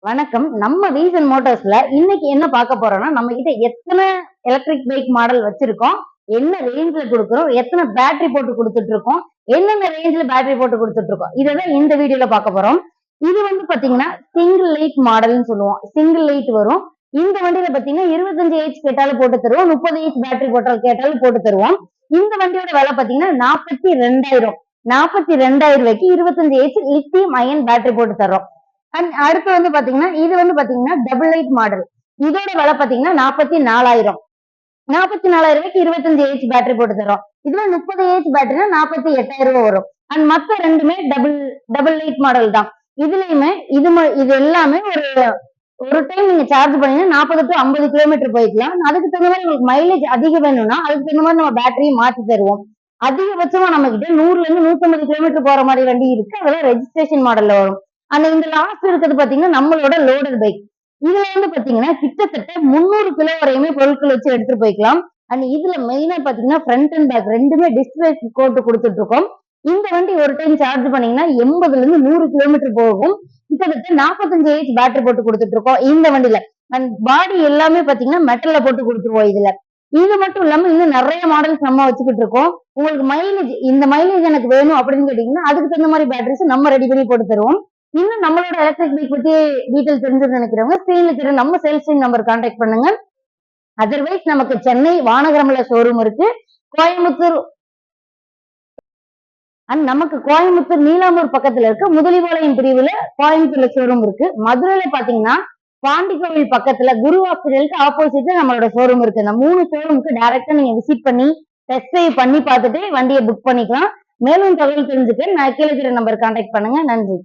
வணக்கம். நம்ம ரீசன் மோட்டார்ஸ்ல இன்னைக்கு என்ன பார்க்க போறோம்னா, நம்ம கிட்ட எத்தனை எலக்ட்ரிக் பைக் மாடல் வச்சிருக்கோம், என்ன ரேஞ்ச்ல குடுக்குறோம், எத்தனை பேட்டரி போட்டு குடுத்துட்டு இருக்கோம், என்னென்ன ரேஞ்ச்ல பேட்டரி போட்டு குடுத்துட்டு இருக்கோம். இததான் இந்த வீடியோல பார்க்க போறோம். இது வந்து பாத்தீங்கன்னா சிங்கிள் லைட் மாடல்னு சொல்லுவோம். சிங்கிள் லைட் வரும். இந்த வண்டியில பாத்தீங்கன்னா 25 ஹெச் கேட்டாலும் போட்டு தருவோம். 30 ஹெச் பேட்டரி போட்டால் கேட்டாலும் போட்டு தருவோம். இந்த வண்டியோட விலை பாத்தீங்கன்னா 42,000. 42,000 ரூபாய்க்கு 25 ஹெச் லித்தியம் அயன் பேட்டரி போட்டு தர்றோம். அடுத்து வந்து பாத்தீங்கன்னா இது வந்து பாத்தீங்கன்னா டபுள் லைட் மாடல். இதோட விலை பாத்தீங்கன்னா 44,000. 44,000 ரூபாய்க்கு 25 ஹெச் பேட்டரி போட்டு தரோம். இதுல 30 ஹெச் பேட்டரினா 48,000 ரூபாய் வரும். அண்ட் மத்த ரெண்டுமே டபுள் டபுள் லைட் மாடல் தான். இதுலயுமே இது எல்லாமே ஒரு டைம் நீங்க சார்ஜ் பண்ணீங்கன்னா 40 டு 50 கிலோமீட்டர் போய்க்கலாம். அதுக்கு தகுந்த மாதிரி உங்களுக்கு மைலேஜ் அதிகம் வேணும்னா அதுக்கு தகுந்த மாதிரி நம்ம பேட்டரியை மாத்தி தருவோம். அதிகபட்சமா நம்ம கிட்ட 100ல இருந்து 150 கிலோமீட்டர் போற மாதிரி வண்டி இருக்கு. அதெல்லாம் ரெஜிஸ்ட்ரேஷன் மாடல்ல வரும். இந்த லாஸ்ட் இருக்கிறது பாத்தீங்கன்னா நம்மளோட லோடர் பைக். இதுல வந்து பாத்தீங்கன்னா கிட்டத்தட்ட 300 கிலோ வரையுமே பொருட்கள் வச்சு எடுத்துட்டு போய்க்கலாம். அண்ட் இதுல மெயினா பாத்தீங்கன்னா ஃப்ரண்ட் அண்ட் பேக் ரெண்டுமே டிஸ்பிளே கோட்டு கொடுத்துட்டு இருக்கோம். இந்த வண்டி ஒரு டைம் சார்ஜ் பண்ணீங்கன்னா 80ல இருந்து 100 கிலோமீட்டர் போகும். கிட்டத்தட்ட 45 ஹெச் பேட்டரி போட்டு கொடுத்துட்டு இருக்கோம் இந்த வண்டியில. அண்ட் பாடி எல்லாமே பாத்தீங்கன்னா மெட்டல்ல போட்டு கொடுத்துருவோம் இதுல. இது மட்டும் இல்லாம இன்னும் நிறைய மாடல்ஸ் நம்ம வச்சுக்கிட்டு இருக்கோம். உங்களுக்கு மைலேஜ் இந்த மைலேஜ் எனக்கு வேணும் அப்படின்னு கேட்டீங்கன்னா அதுக்கு தகுந்த மாதிரி பேட்டரிஸ் நம்ம ரெடி பண்ணி போட்டு தருவோம். இன்னும் நம்மளோட எலக்ட்ரிக் பைக் பத்தி டீடைல் தெரிஞ்சு நினைக்கிறவங்க ஸ்கிரீன்ல தெரியும் நம்ம சேல்ஸ் டீம் நம்பர் கான்டாக்ட் பண்ணுங்க. அதர்வைஸ் நமக்கு சென்னை வானகரமல ஷோரூம் இருக்கு. கோயம்புத்தூர் அண்ட் நமக்கு கோயம்புத்தூர் நீலாம்பூர் பக்கத்துல இருக்க முதலிபாளையம் பிரிவுல கோயம்புத்தூர்ல ஷோரூம் இருக்கு. மதுரையில பாத்தீங்கன்னா பாண்டிகோவில் பக்கத்துல குரு ஹாஸ்பிட்டலுக்கு ஆப்போசிட்ல நம்மளோட ஷோரூம் இருக்கு. இந்த 3 ஷோரூமுக்கு டைரக்டா நீங்க விசிட் பண்ணி டெஸ்ட் டிரைவ் பண்ணி பார்த்துட்டு வண்டியை புக் பண்ணிக்கலாம். மேலும் தகவல் தெரிஞ்சுக்க நான் கீழே நம்பர் கான்டாக்ட் பண்ணுங்க. நன்றி.